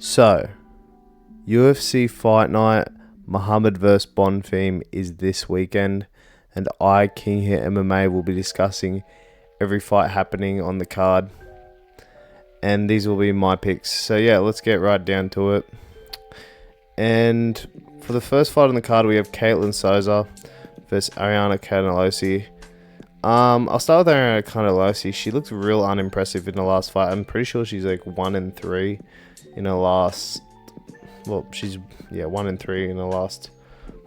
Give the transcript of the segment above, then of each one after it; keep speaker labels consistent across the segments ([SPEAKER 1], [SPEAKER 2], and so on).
[SPEAKER 1] So, UFC Fight Night, Muhummed vs Bonfim is this weekend, and I, King Here MMA, will be discussing every fight happening on the card, and these will be my picks. So yeah, let's get right down to it. And for the first fight on the card, we have Caitlin Souza versus Ariana Canellosi. I'll start with Ariana Canellosi. She looked real unimpressive in the last fight. I'm pretty sure she's like 1-3 in her last. Well, she's 1-3 in the last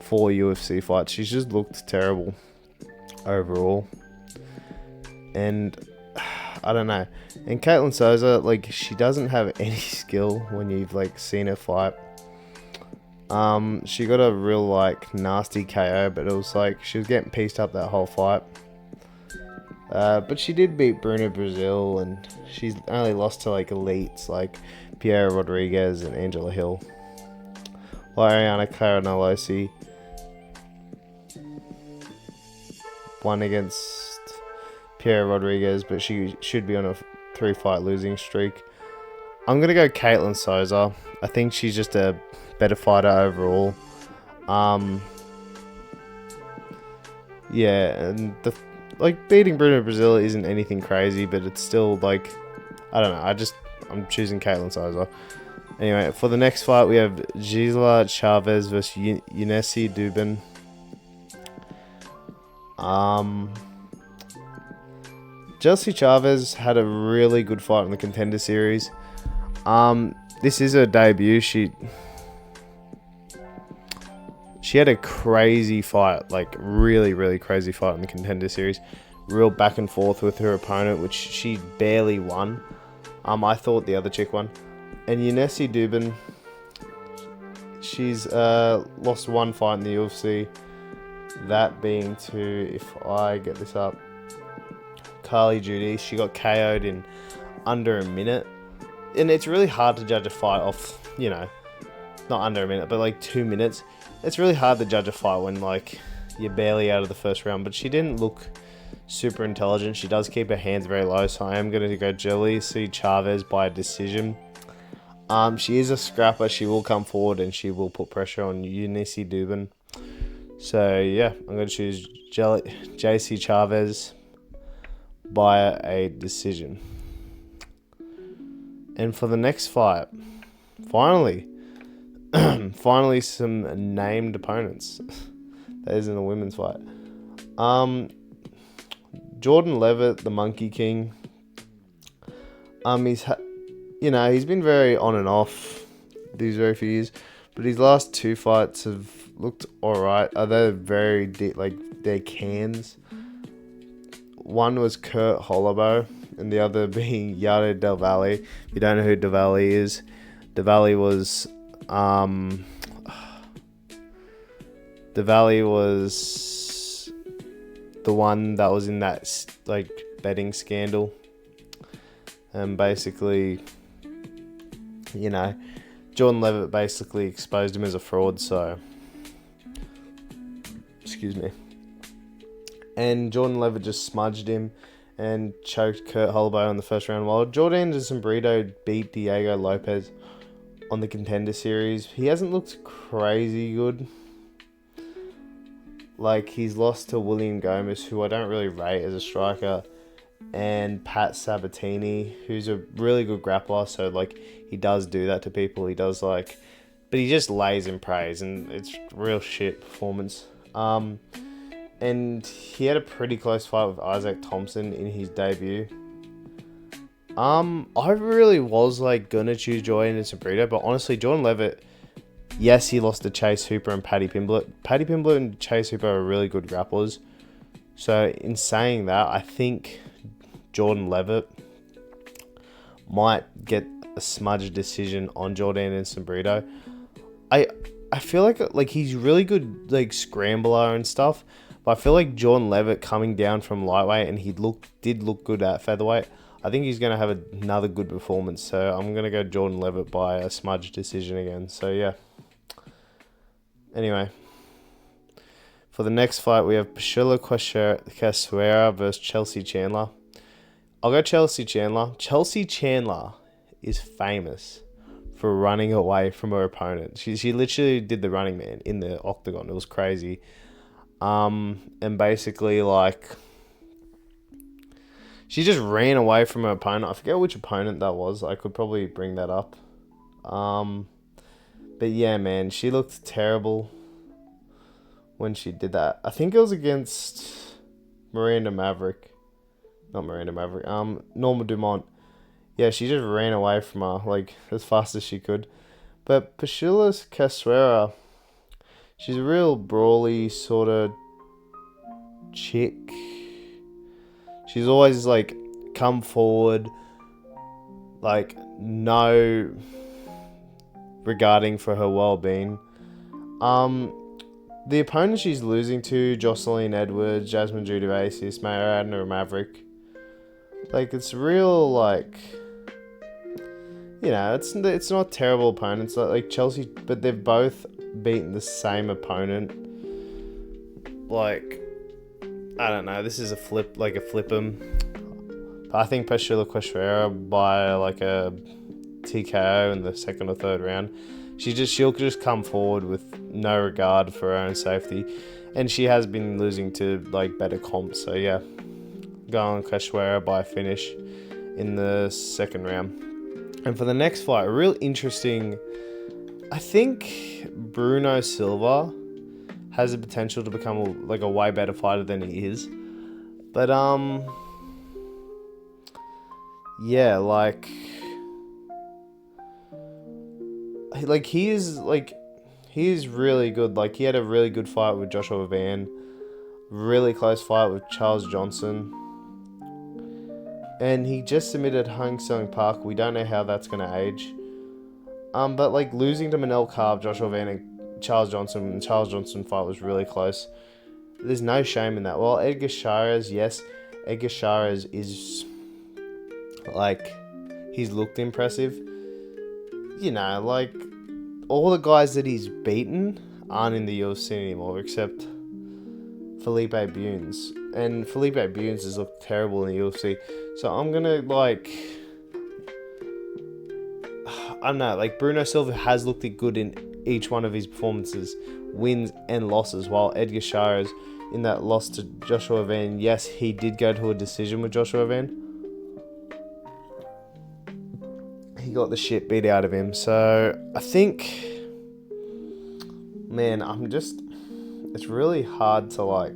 [SPEAKER 1] 4 UFC fights. She's just looked terrible overall, and I don't know. And Caitlin Souza, like, she doesn't have any skill when you've like seen her fight. She got a real like nasty KO, but it was like she was getting pieced up that whole fight. But she did beat Bruno Brazil, and she's only lost to like elites like Piera Rodriguez and Angela Hill. While Ariana Canellosi won against Piera Rodriguez, but she should be on a 3-fight losing streak. I'm going to go Caitlin Souza. I think she's just a better fighter overall. And beating Bruno Brazil isn't anything crazy, but it's still like, I don't know. I'm choosing Caitlin Souza. Anyway, for the next fight, we have Gisela Chavez versus Yunesi Dubin. Chelsea Chavez had a really good fight in the Contender Series. This is her debut. She had a crazy fight, like really, really crazy fight in the Contender Series. Real back and forth with her opponent, which she barely won. I thought the other chick won. And Yunesi Dubin, she's lost one fight in the UFC. That being to, if I get this up, Carly Judy. She got KO'd in under a minute. And it's really hard to judge a fight off, not under a minute, but like 2 minutes. It's really hard to judge a fight when like you're barely out of the first round. But she didn't look super intelligent. She does keep her hands very low, so I am going to go Gisela Chavez by decision. She is a scrapper. She will come forward and she will put pressure on Yunesi Dubin. So yeah, I'm going to choose JC Chavez by a decision. And for the next fight, finally some named opponents. That is in the women's fight. Jordan Levitt, the Monkey King. He's been very on and off these very few years, but his last 2 fights have looked alright. They're very deep, like they're cans. One was Kurt Holloway, and the other being Yada Del Valle. If you don't know who Del Valle is, Del Valle was the one that was in that like betting scandal, and basically, Jordan Levitt basically exposed him as a fraud. So, excuse me. And Jordan Levitt just smudged him and choked Kurt Holloway on the first round, while Jordan Anderson Brito beat Diego Lopez on the Contender Series. He hasn't looked crazy good. Like, he's lost to William Gomez, who I don't really rate as a striker, and Pat Sabatini, who's a really good grappler. So, like, he does do that to people. He does, like... But he just lays in praise, and it's real shit performance. And he had a pretty close fight with Isaac Thompson in his debut. I really was, like, gonna choose Jordan Anderson Brito, but honestly, Jordan Levitt... Yes, he lost to Chase Hooper and Paddy Pimblett. Paddy Pimblett and Chase Hooper are really good grapplers. So, in saying that, I think Jordan Levitt might get a smudge decision on Jordan Anderson Brito. I feel like he's really good, like, scrambler and stuff. But I feel like Jordan Levitt coming down from lightweight, and he did look good at featherweight. I think he's going to have another good performance. So, I'm going to go Jordan Levitt by a smudge decision again. So, yeah. Anyway, for the next fight, we have Priscilla Cachoeira versus Chelsea Chandler. I'll go Chelsea Chandler. Chelsea Chandler is famous for running away from her opponent. She literally did the Running Man in the octagon. It was crazy. And basically, like, she just ran away from her opponent. I forget which opponent that was. I could probably bring that up. But yeah, man, she looked terrible when she did that. I think it was against Miranda Maverick. Not Miranda Maverick. Norma Dumont. Yeah, she just ran away from her, like, as fast as she could. But Priscilla Cachoeira, she's a real brawly sort of chick. She's always, like, come forward, like, no regarding for her well-being. The opponent she's losing to, Jocelyn Edwards, Jasmine Judivasis, Miranda Maverick, like, it's real, like, you know, it's not terrible opponents like Chelsea, but they've both beaten the same opponent. Like, I don't know, this is a flip, like a flip 'em. But I think Priscilla Cachoeira by like a TKO in the second or third round. She'll just come forward with no regard for her own safety, and she has been losing to like better comps. So yeah, go on Cachoeira by finish in the second round. And for the next fight, real interesting. I think Bruno Silva has the potential to become a way better fighter than he is. But yeah, like he is really good. Like, he had a really good fight with Joshua Van, really close fight with Charles Johnson, and he just submitted Hung Seung Park. We don't know how that's gonna age. But like losing to Manel Kape, Joshua Van, and Charles Johnson fight was really close. There's no shame in that. Well, Edgar Chairez, yes, Edgar Chairez is like, he's looked impressive. You know, like, all the guys that he's beaten aren't in the UFC anymore, except Felipe Bunes. And Felipe Bunes has looked terrible in the UFC. So I'm gonna, like, I don't know, like, Bruno Silva has looked good in each one of his performances, wins and losses, while Edgar Chairez, in that loss to Joshua Van, yes, he did go to a decision with Joshua Van. He got the shit beat out of him. So I think, man, it's really hard to, like,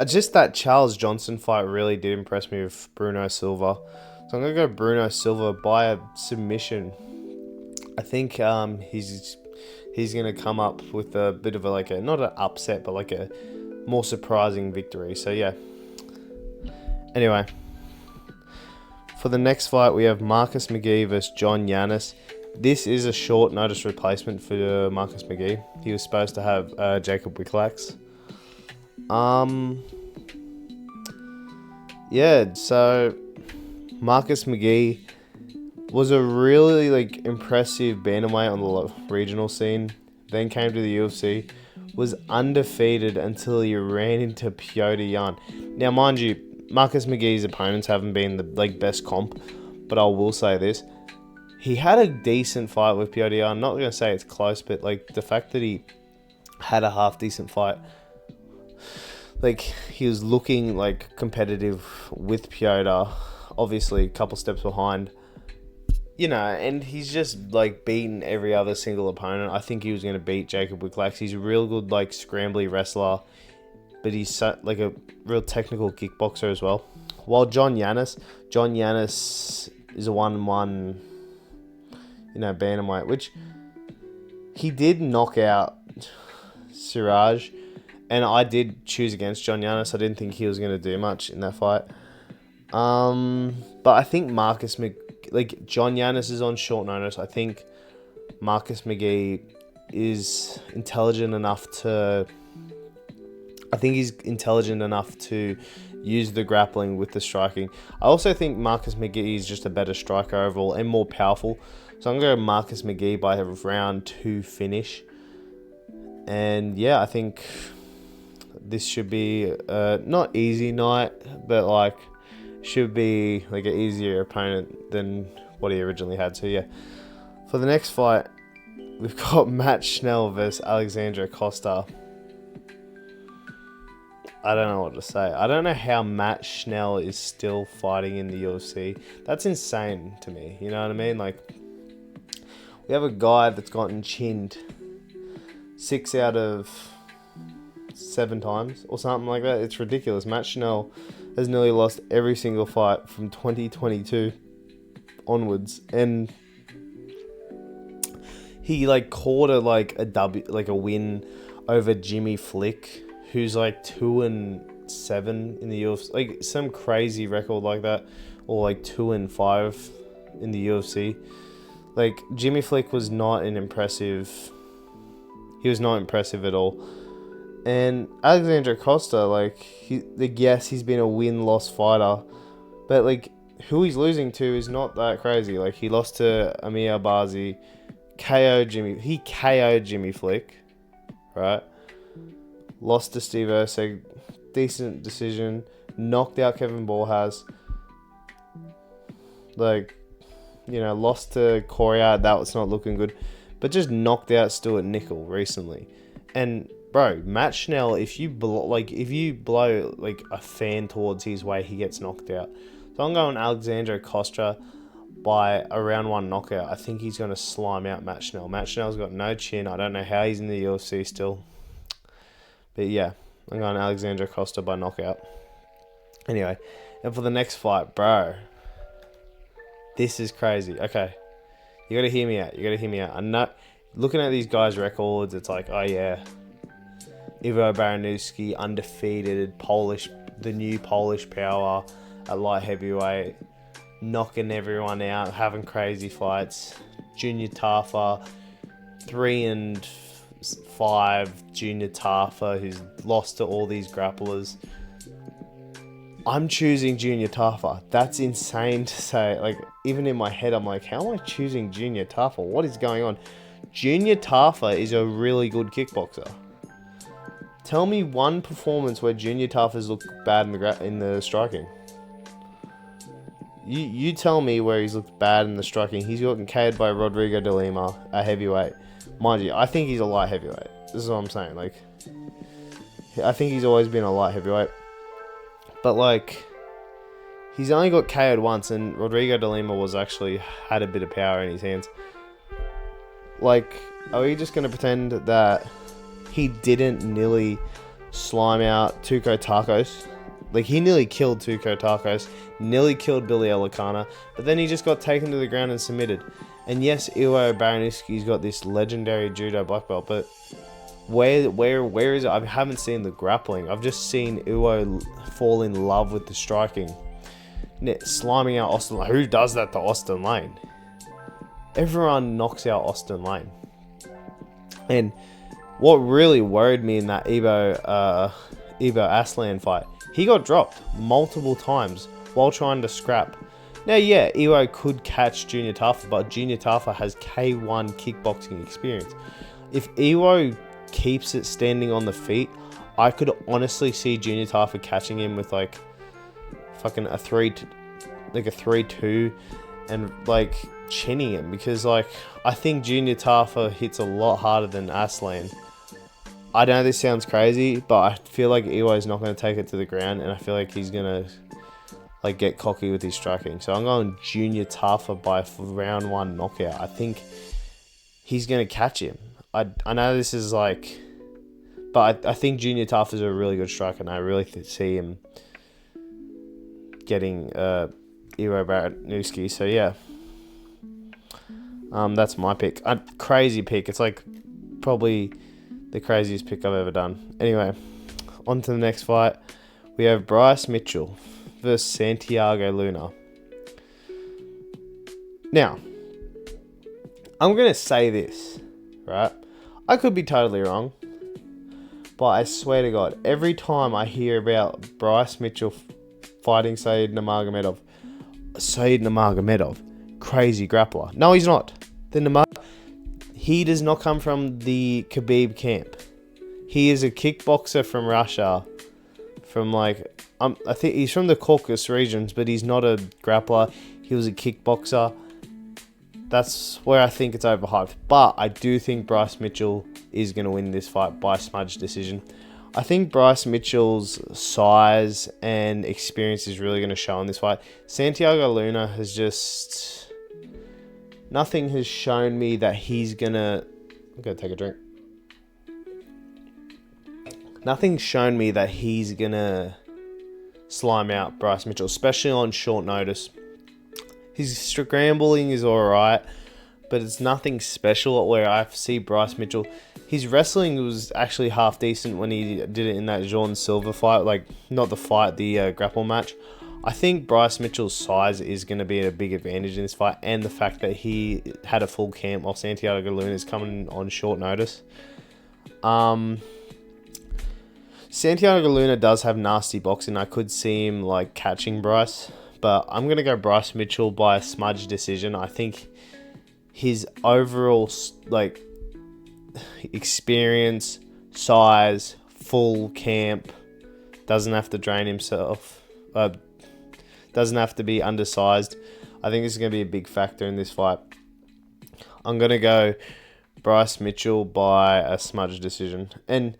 [SPEAKER 1] just that Charles Johnson fight really did impress me with Bruno Silva. So I'm going to go Bruno Silva by a submission. I think he's going to come up with a bit of not an upset, but like a more surprising victory. So yeah. Anyway, for the next fight, we have Marcus McGee versus John Yanis. This is a short notice replacement for Marcus McGee. He was supposed to have Jacob Wicklax. Yeah, so Marcus McGee was a really impressive bantamweight on the regional scene. Then came to the UFC, was undefeated until he ran into Piotr Jan. Now, mind you, Marcus McGee's opponents haven't been the best comp, but I will say this: he had a decent fight with Piotr Jan. I'm not gonna say it's close, but the fact that he had a half decent fight. He was looking competitive with Piotr, obviously a couple steps behind, and he's just beaten every other single opponent. I think he was going to beat Jacob Wicklax. He's a real good scrambly wrestler, but he's a real technical kickboxer as well. While John Yanis is a 1-1, bantamweight, which he did knock out Siraj. And I did choose against John Yanis. I didn't think he was going to do much in that fight. But I think John Yanis is on short notice. I think Marcus McGee is intelligent enough to... I think he's intelligent enough to use the grappling with the striking. I also think Marcus McGee is just a better striker overall and more powerful. So I'm going to go Marcus McGee by a round 2 finish. And yeah, I think... this should be not easy night, but should be like an easier opponent than what he originally had. So yeah, for the next fight, we've got Matt Schnell versus Alexandre Costa. I don't know what to say. I don't know how Matt Schnell is still fighting in the UFC. That's insane to me. You know what I mean? Like, we have a guy that's gotten chinned 6 out of 7 times or something like that. It's ridiculous. Matt Schnell has nearly lost every single fight from 2022 onwards, and he like caught a win over Jimmy Flick, who's like 2-7 in the UFC, like some crazy record like that, or like 2-5 in the UFC. Like, Jimmy Flick was not an impressive. He was not impressive at all. And Alexandre Costa, like, yes, he's been a win-loss fighter, but like, who he's losing to is not that crazy. Like, he lost to Amir Bazi, he KO'd Jimmy Flick, right? Lost to Steve Erceg, decent decision. Knocked out Kevin Borjas. Like, you know, lost to Coria, that was not looking good. But just knocked out Stuart Nickel recently. And, bro, Matt Schnell, if you blow like a fan towards his way, he gets knocked out. So I'm going Alexandre Costa by a round 1 knockout. I think he's going to slime out Matt Schnell. Matt Schnell's got no chin. I don't know how he's in the UFC still. But yeah, I'm going Alexandre Costa by knockout. Anyway, and for the next fight, bro, this is crazy. Okay, you got to hear me out. I'm not looking at these guys' records. It's like, oh yeah, Ivo Baranuski, undefeated, the new Polish power at light heavyweight, knocking everyone out, having crazy fights. Junior Tafa, 3-5 Junior Tafa, who's lost to all these grapplers. I'm choosing Junior Tafa. That's insane to say. Like, even in my head, I'm like, how am I choosing Junior Tafa? What is going on? Junior Tafa is a really good kickboxer. Tell me one performance where Junior Tafa's looked bad in the striking. You tell me where he's looked bad in the striking. He's gotten KO'd by Rodrigo de Lima, a heavyweight. Mind you, I think he's a light heavyweight. This is what I'm saying. Like, I think he's always been a light heavyweight. But, like, he's only got KO'd once, and Rodrigo de Lima had a bit of power in his hands. Like, are we just going to pretend that he didn't nearly slime out Tuco Tacos? Like, he nearly killed Tuco Tacos, nearly killed Billy Elikana, but then he just got taken to the ground and submitted. And yes, Iwo Baranuski's got this legendary judo black belt, but where is it? I haven't seen the grappling. I've just seen Iwo fall in love with the striking. Sliming out Austin Lane. Who does that to Austin Lane? Everyone knocks out Austin Lane. And what really worried me in that Ivo Aslan fight, he got dropped multiple times while trying to scrap. Now, yeah, Iwo could catch Junior Tafa, but Junior Tafa has K1 kickboxing experience. If Iwo keeps it standing on the feet, I could honestly see Junior Tafa catching him with like fucking a 3-2 and like chinning him, because like I think Junior Tafa hits a lot harder than Aslan. I know this sounds crazy, but I feel like Iwo's not going to take it to the ground, and I feel like he's going to like get cocky with his striking. So I'm going Junior Tafa by round 1 knockout. I think he's going to catch him. I know this is like, but I think Junior Tafa is a really good striker, and I really see him getting Ivo Baranuski. So yeah, that's my pick. A crazy pick. It's like probably the craziest pick I've ever done. Anyway, on to the next fight. We have Bryce Mitchell versus Santiago Luna. Now, I'm going to say this, right? I could be totally wrong, but I swear to God, every time I hear about Bryce Mitchell fighting Said Nurmagomedov, crazy grappler. No, he's not. He does not come from the Khabib camp. He is a kickboxer from Russia, from like I think he's from the Caucasus regions, but he's not a grappler. He was a kickboxer. That's where I think it's overhyped. But I do think Bryce Mitchell is going to win this fight by smudge decision. I think Bryce Mitchell's size and experience is really going to show in this fight. Santiago Luna has just... Nothing has shown me that he's going to... I'm going to take a drink. Nothing's shown me that he's going to slime out Bryce Mitchell, especially on short notice. His scrambling is alright, but it's nothing special where I see Bryce Mitchell. His wrestling was actually half decent when he did it in that Jean Silva fight. Like, not the fight, the grapple match. I think Bryce Mitchell's size is going to be a big advantage in this fight, and the fact that he had a full camp while Santiago Luna is coming on short notice. Santiago Luna does have nasty boxing. I could see him like catching Bryce, but I'm going to go Bryce Mitchell by a smudge decision. I think his overall like experience, size, full camp, doesn't have to drain himself, doesn't have to be undersized. I think this is going to be a big factor in this fight. I'm going to go Bryce Mitchell by a smudge decision. And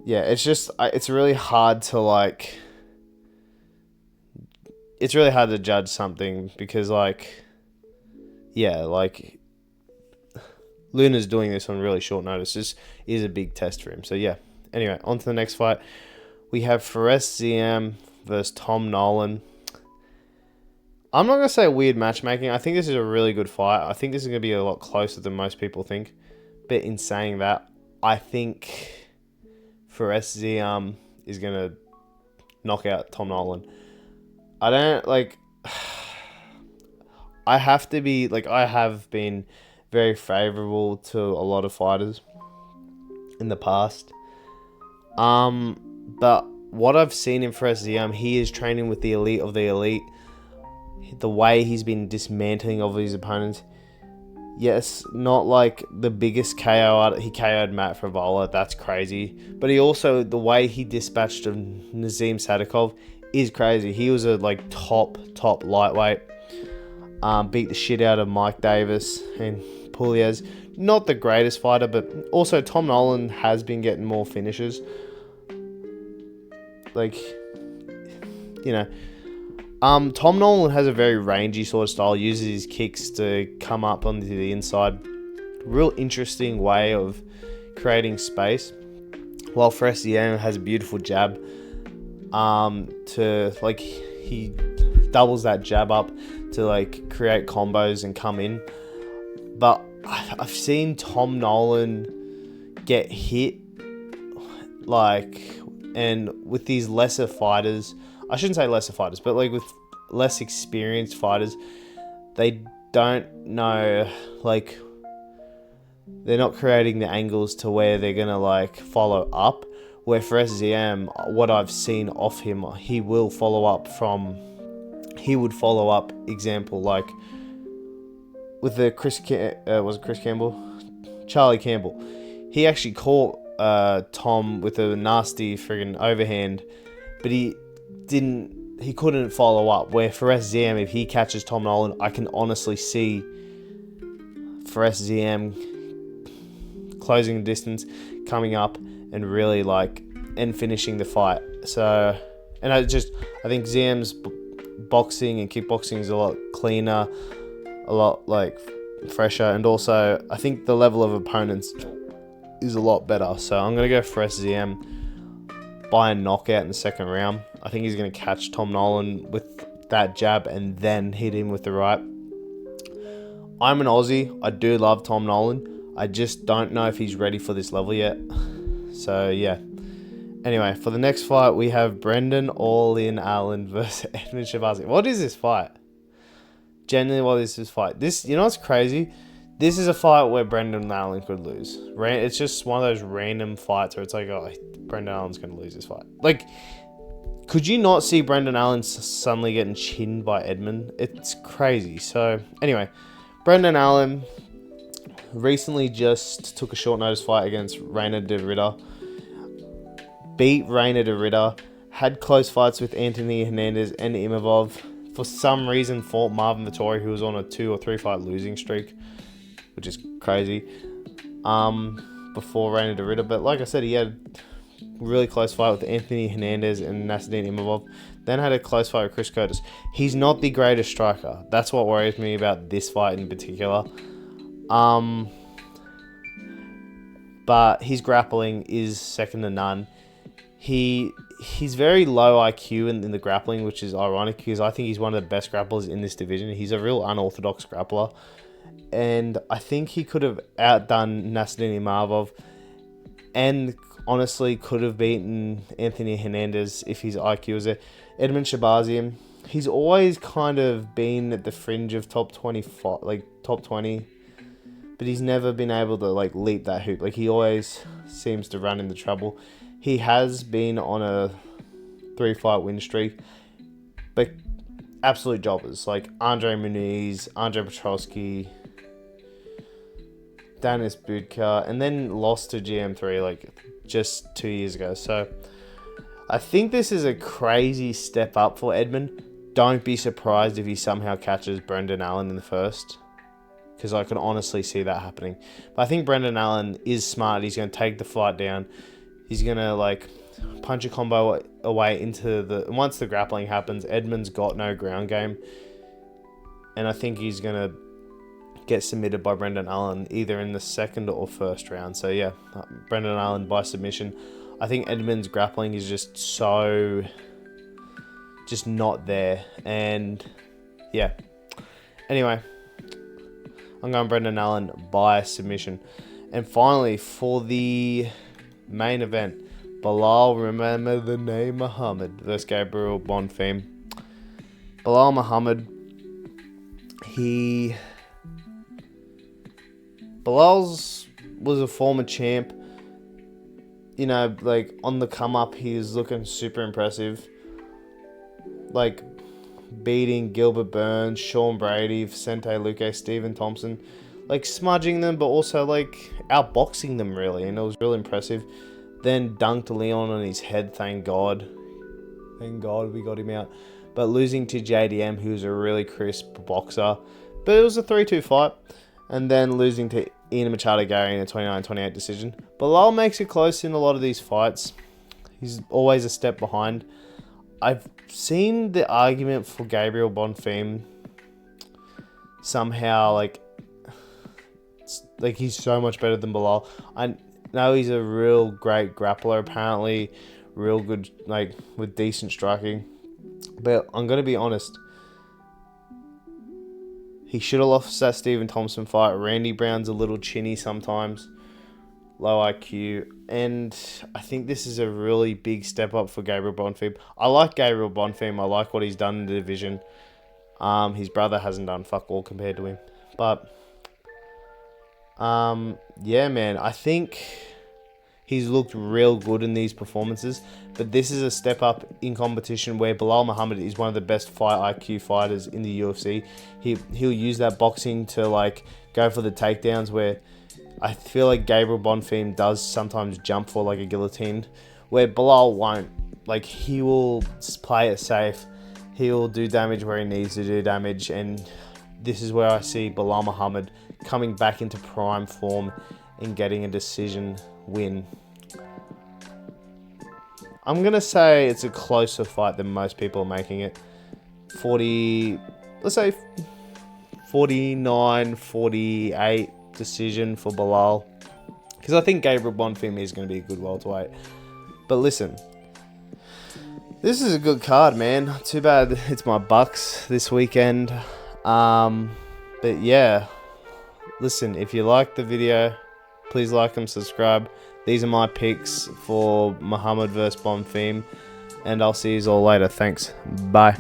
[SPEAKER 1] yeah, it's just, it's really hard to like, it's really hard to judge something because like, yeah, like Luna's doing this on really short notice. This is a big test for him. So yeah, anyway, on to the next fight. We have Fares Ziam versus Tom Nolan. I'm not going to say weird matchmaking. I think this is a really good fight. I think this is going to be a lot closer than most people think. But in saying that, I think Fares Ziam is going to knock out Tom Nolan. I don't, like... I have been very favourable to a lot of fighters in the past. But what I've seen in Fares Ziam, he is training with the elite of the elite. The way he's been dismantling of his opponents. Yes, not like the biggest KO out. He KO'd Matt Frivola. That's crazy. But he also, the way he dispatched Nazim Sadikov is crazy. He was a like top lightweight. Beat the shit out of Mike Davis and Pugliese. Not the greatest fighter, but also Tom Nolan has been getting more finishes. Like, you know, Tom Nolan has a very rangy sort of style, uses his kicks to come up onto the inside. Real interesting way of creating space. While Fares Ziam has a beautiful jab. To like, he doubles that jab up to like create combos and come in. But I've seen Tom Nolan get hit like, and with these lesser fighters, I shouldn't say lesser fighters, but like with less experienced fighters, they don't know, like, they're not creating the angles to where they're going to like follow up. Where for SZM, what I've seen off him, he would follow up, example, like with the Charlie Campbell. He actually caught Tom with a nasty friggin' overhand, but he couldn't follow up. Where Fares Ziam, if he catches Tom Nolan, I can honestly see Fares Ziam closing the distance, coming up, and really and finishing the fight. So, and I think Ziam's boxing and kickboxing is a lot cleaner, a lot fresher, and also I think the level of opponents is a lot better. So I'm gonna go Fares Ziam by a knockout in the second round. I think he's gonna catch Tom Nolan with that jab and then hit him with the right. I'm an Aussie. I do love Tom Nolan. I just don't know if he's ready for this level yet. So yeah. Anyway, for the next fight, we have Brendan All-In Allen versus Edmund Shahbazyan. What is this fight? Genuinely, what is this fight? You know what's crazy? This is a fight where Brendan Allen could lose. It's just one of those random fights where it's like, oh, Brendan Allen's going to lose this fight. Like, could you not see Brendan Allen suddenly getting chinned by Edmund? It's crazy. So, anyway, Brendan Allen recently just took a short notice fight against Reina de Ritter. Beat Reina de Ritter, had close fights with Anthony Hernandez and Imavov. For some reason, fought Marvin Vettori, who was on a 2 or 3 fight losing streak, which is crazy. Before Reina Dorita, but like I said, he had really close fight with Anthony Hernandez and Nasruddin Imavov. Then had a close fight with Chris Curtis. He's not the greatest striker. That's what worries me about this fight in particular. But his grappling is second to none. He's very low IQ in the grappling, which is ironic because I think he's one of the best grapplers in this division. He's a real unorthodox grappler. And I think he could have outdone Nasruddin Imavov and honestly could have beaten Anthony Hernandez if his IQ was there. Edmund Shabazian, he's always kind of been at the fringe of top 25, like top 20, but he's never been able to like leap that hoop. Like he always seems to run into trouble. He has been on a 3-fight win streak, but absolute jobbers like Andre Muniz, Andre Petrosky, Danis Budka, and then lost to GM3 like just 2 years ago. So I think this is a crazy step up for Edmund. Don't be surprised if he somehow catches Brendan Allen in the first, because I can honestly see that happening. But I think Brendan Allen is smart. He's going to take the fight down. He's going to like punch a combo away into the... Once the grappling happens, Edmund's got no ground game. And I think he's going to get submitted by Brendan Allen either in the second or first round. So yeah, Brendan Allen by submission. I think Edmund's grappling is just so... just not there. And yeah. Anyway, I'm going Brendan Allen by submission. And finally, for the main event, Belal, remember the name, Muhammad versus Gabriel Bonfim. Belal Muhammad, Belal's was a former champ. You know, like on the come up, he was looking super impressive. Like beating Gilbert Burns, Sean Brady, Vicente Luque, Stephen Thompson, like smudging them, but also like outboxing them really, and it was real impressive. Then dunked Leon on his head, thank God. Thank God we got him out. But losing to JDM, who's a really crisp boxer. But it was a 3-2 fight. And then losing to Ian Machado Gary in a 29-28 decision. Belal makes it close in a lot of these fights. He's always a step behind. I've seen the argument for Gabriel Bonfim somehow like he's so much better than Belal. I know he's a real great grappler, apparently real good, like with decent striking. But I'm gonna be honest, he should have lost that Stephen Thompson fight. Randy Brown's a little chinny sometimes, low IQ, and I think this is a really big step up for Gabriel Bonfim. I like Gabriel Bonfim. I like what he's done in the division. His brother hasn't done fuck all compared to him, but yeah, man, I think he's looked real good in these performances, but this is a step up in competition where Belal Muhammad is one of the best fight IQ fighters in the UFC. He'll use that boxing to like go for the takedowns, where I feel like Gabriel Bonfim does sometimes jump for like a guillotine, where Belal won't. Like he will play it safe. He'll do damage where he needs to do damage, and this is where I see Belal Muhammad coming back into prime form and getting a decision win. I'm going to say it's a closer fight than most people are making it. Let's say 49-48 decision for Belal. Because I think Gabriel Bonfim is going to be a good welterweight. But listen, this is a good card, man. Too bad it's my Bucks this weekend. But yeah, listen, if you like the video, please like and subscribe. These are my picks for Muhammad vs Bonfim, and I'll see you all later. Thanks. Bye.